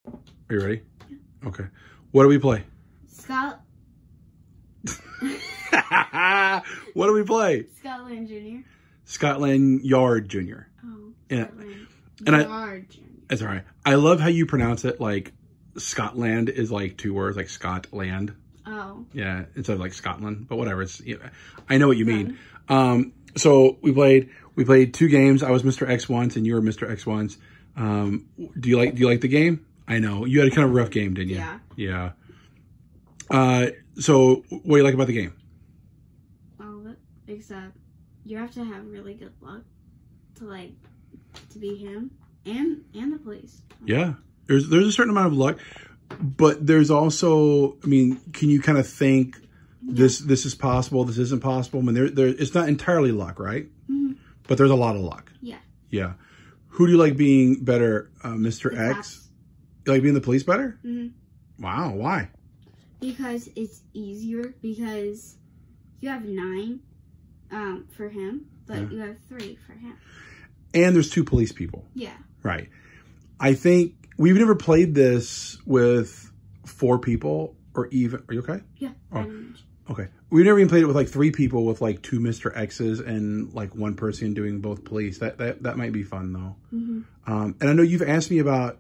Are you ready? Okay. What do we play? Scott. What do we play? Scotland Jr. Scotland Yard Jr. Oh, And, Scotland and Yard Jr. That's all right. I love how you pronounce it. Like Scotland is like 2 words, like Scotland. Oh. Yeah, instead of like Scotland, but whatever. It's I know what you mean. So we played 2 games. I was Mr. X once, and you were Mr. X once. Do you like the game? I know you had a kind of rough game, didn't you? Yeah. Yeah. So what do you like about the game? All of it, except you have to have really good luck to beat him and the police. Yeah, there's a certain amount of luck, but there's also, I mean, can you kind of think this is possible, this isn't possible? I mean, it's not entirely luck, right? Mm-hmm. But there's a lot of luck. Yeah. Yeah. Who do you like being better, Mr. The X? cops. You like being the police better? Mm-hmm. Wow. Why? Because it's easier. Because you have 9 for him, but you have 3 for him. And there's 2 police people. Yeah. Right. I think we've never played this with 4 people or even. Are you okay? Yeah. Oh, okay. We've never even played it with like 3 people with like 2 Mr. X's and like 1 person doing both police. That might be fun though. Mm-hmm. And I know you've asked me about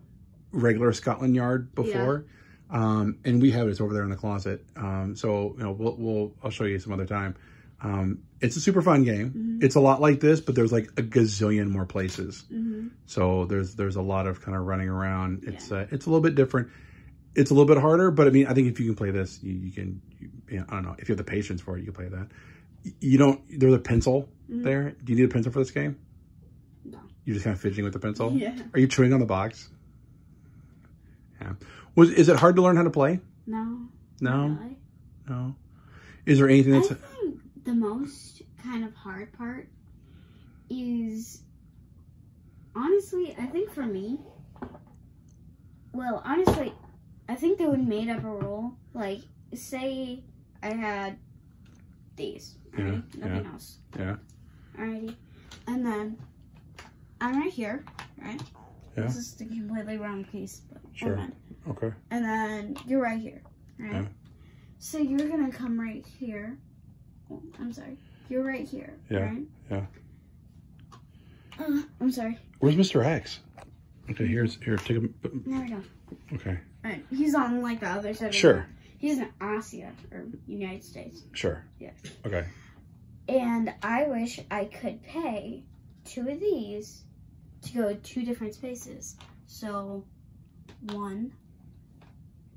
regular Scotland Yard before. Yeah. And we have it. It's over there in the closet. So you know I'll show you some other time. It's a super fun game. Mm-hmm. It's a lot like this, but there's like a gazillion more places. Mm-hmm. So there's a lot of kind of running around. It's a little bit different. It's a little bit harder, but I mean, I think if you can play this, you can, I don't know, if you have the patience for it, you can play that. There's a pencil there. Do you need a pencil for this game? No. You're just kind of fidgeting with the pencil? Yeah. Are you chewing on the box? Yeah. Is it hard to learn how to play? No. No? Really. No. Is there anything that's... I think the most kind of hard part is, honestly, I think for me, well, honestly, I think they would made up a rule. Like, say I had these. Alright? Nothing else. Yeah. Alrighty. And then I'm right here, right? Yeah. This is the completely wrong piece. But sure. Okay. And then you're right here, right? Yeah. So you're gonna come right here. Oh, I'm sorry. You're right here, right? Yeah. I'm sorry. Where's Mr. X? Okay, here, take a... There we go. Okay. Alright, he's on like the other side. Sure. He's in Asia, or United States. Sure. Yeah. Okay. And I wish I could pay 2 of these to go 2 different spaces. So, 1,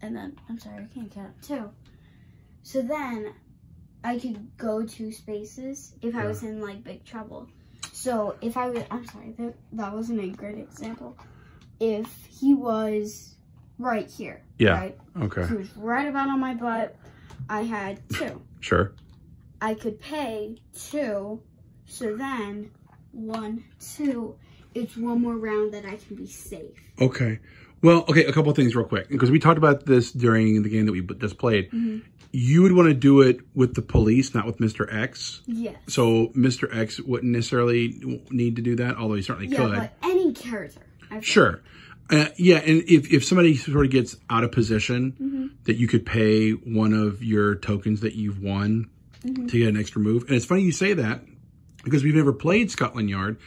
and then, I'm sorry, I can't count, 2. So then, I could go 2 spaces if I was in, like, big trouble. So, if I was, I'm sorry, that wasn't a great example. If he was right here, right? Okay. He was right about on my butt, I had 2. Sure. I could pay 2, so then 1, 2, it's 1 more round that I can be safe. Okay. Well, okay, a couple of things real quick, because we talked about this during the game that we just played. Mm-hmm. You would want to do it with the police, not with Mr. X. Yes. So Mr. X wouldn't necessarily need to do that, although he certainly could. Yeah, but any character. Sure. Yeah, and if somebody sort of gets out of position, that you could pay 1 of your tokens that you've won to get an extra move. And it's funny you say that, because we've never played Scotland Yard,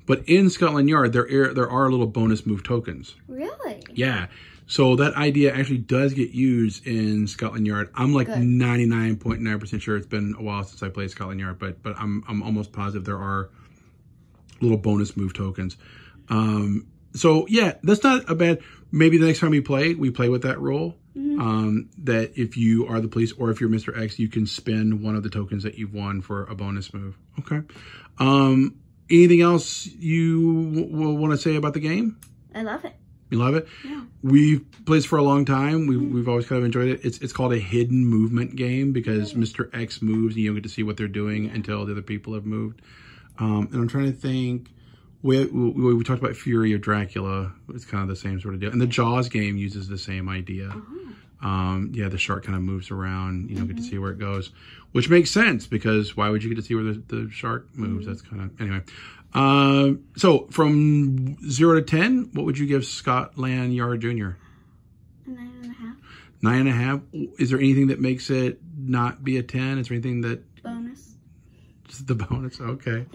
but in Scotland Yard, there are little bonus move tokens. Really? Yeah. So that idea actually does get used in Scotland Yard. I'm like 99.9% sure. It's been a while since I played Scotland Yard, but I'm almost positive there are little bonus move tokens. So yeah, that's not a bad. Maybe the next time we play with that rule. That if you are the police or if you're Mr. X, you can spend 1 of the tokens that you've won for a bonus move. Okay. Anything else you want to say about the game? I love it. You love it? Yeah. We've played this for a long time. We've always kind of enjoyed it. It's called a hidden movement game because Mr. X moves and you don't get to see what they're doing until the other people have moved. And I'm trying to think. We talked about Fury of Dracula. It's kind of the same sort of deal. And the Jaws game uses the same idea. Yeah, the shark kind of moves around. You don't get to see where it goes, which makes sense because why would you get to see where the shark moves? That's kind of, anyway. So from 0 to 10, what would you give Scotland Yard Jr.? A 9.5. 9.5. Is there anything that makes it not be a 10? Is there anything that... Bonus. Just the bonus? Okay.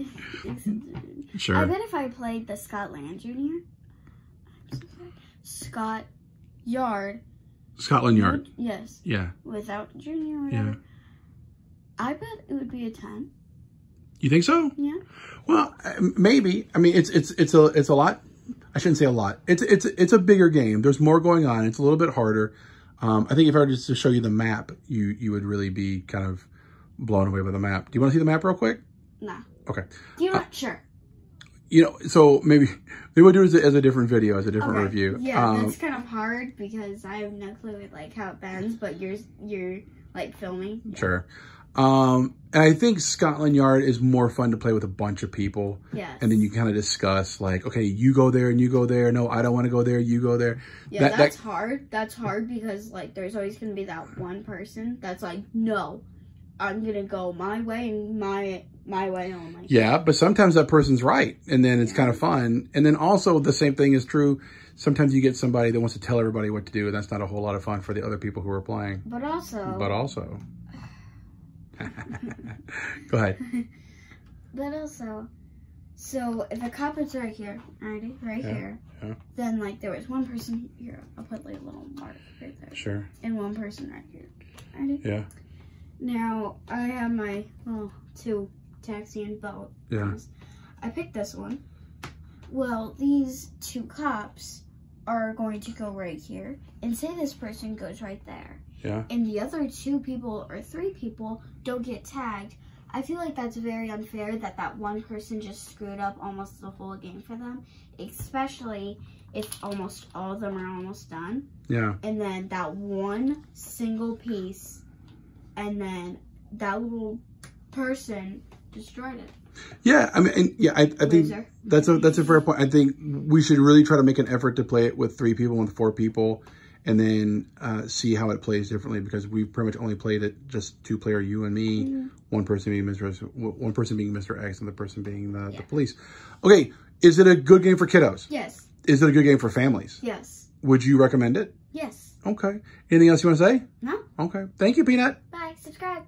Sure. I bet if I played the Scotland Junior... Scott Yard. Scotland Yard. Yes. Yeah. Without Junior or whatever. Yeah. I bet it would be a 10. You think so? Yeah. Well, maybe. I mean, it's a lot. I shouldn't say a lot. It's a bigger game. There's more going on. It's a little bit harder. I think if I were just to show you the map, you would really be kind of blown away by the map. Do you want to see the map real quick? Nah. Okay. Do you want? Sure. You know, so maybe we'll do it as a different video, as a different review. Yeah, that's kind of hard because I have no clue with like how it bends, but you're like filming. Yeah. Sure. And I think Scotland Yard is more fun to play with a bunch of people. Yes. And then you kind of discuss like, okay, you go there and you go there. No, I don't want to go there. You go there. Yeah, that's hard. That's hard because like there's always going to be that one person that's like, no, I'm going to go my way and my way only. Yeah, but sometimes that person's right. And then it's kind of fun. And then also the same thing is true. Sometimes you get somebody that wants to tell everybody what to do. And that's not a whole lot of fun for the other people who are playing. But also. Go ahead. But also, so if a cop is right here, right here, then like there was one person here. I'll put like a little mark right there. Sure. And one person right here. Ready? Yeah. Now I have my two taxi and boat. Yeah. I picked this one. Well, these two cops are going to go right here, and say this person goes right there. Yeah. And the other two people or three people don't get tagged. I feel like that's very unfair that one person just screwed up almost the whole game for them, especially if almost all of them are almost done. Yeah. And then that one single piece, and then that little person destroyed it. Yeah, I mean, I think that's a fair point. I think we should really try to make an effort to play it with 3 people and 4 people, and then see how it plays differently, because we pretty much only played it just 2-player, you and me, one person being Mr. X and the person being the police. Okay, is it a good game for kiddos? Yes. Is it a good game for families? Yes. Would you recommend it? Yes. Okay. Anything else you want to say? No. Okay. Thank you, Peanut. Bye. Subscribe.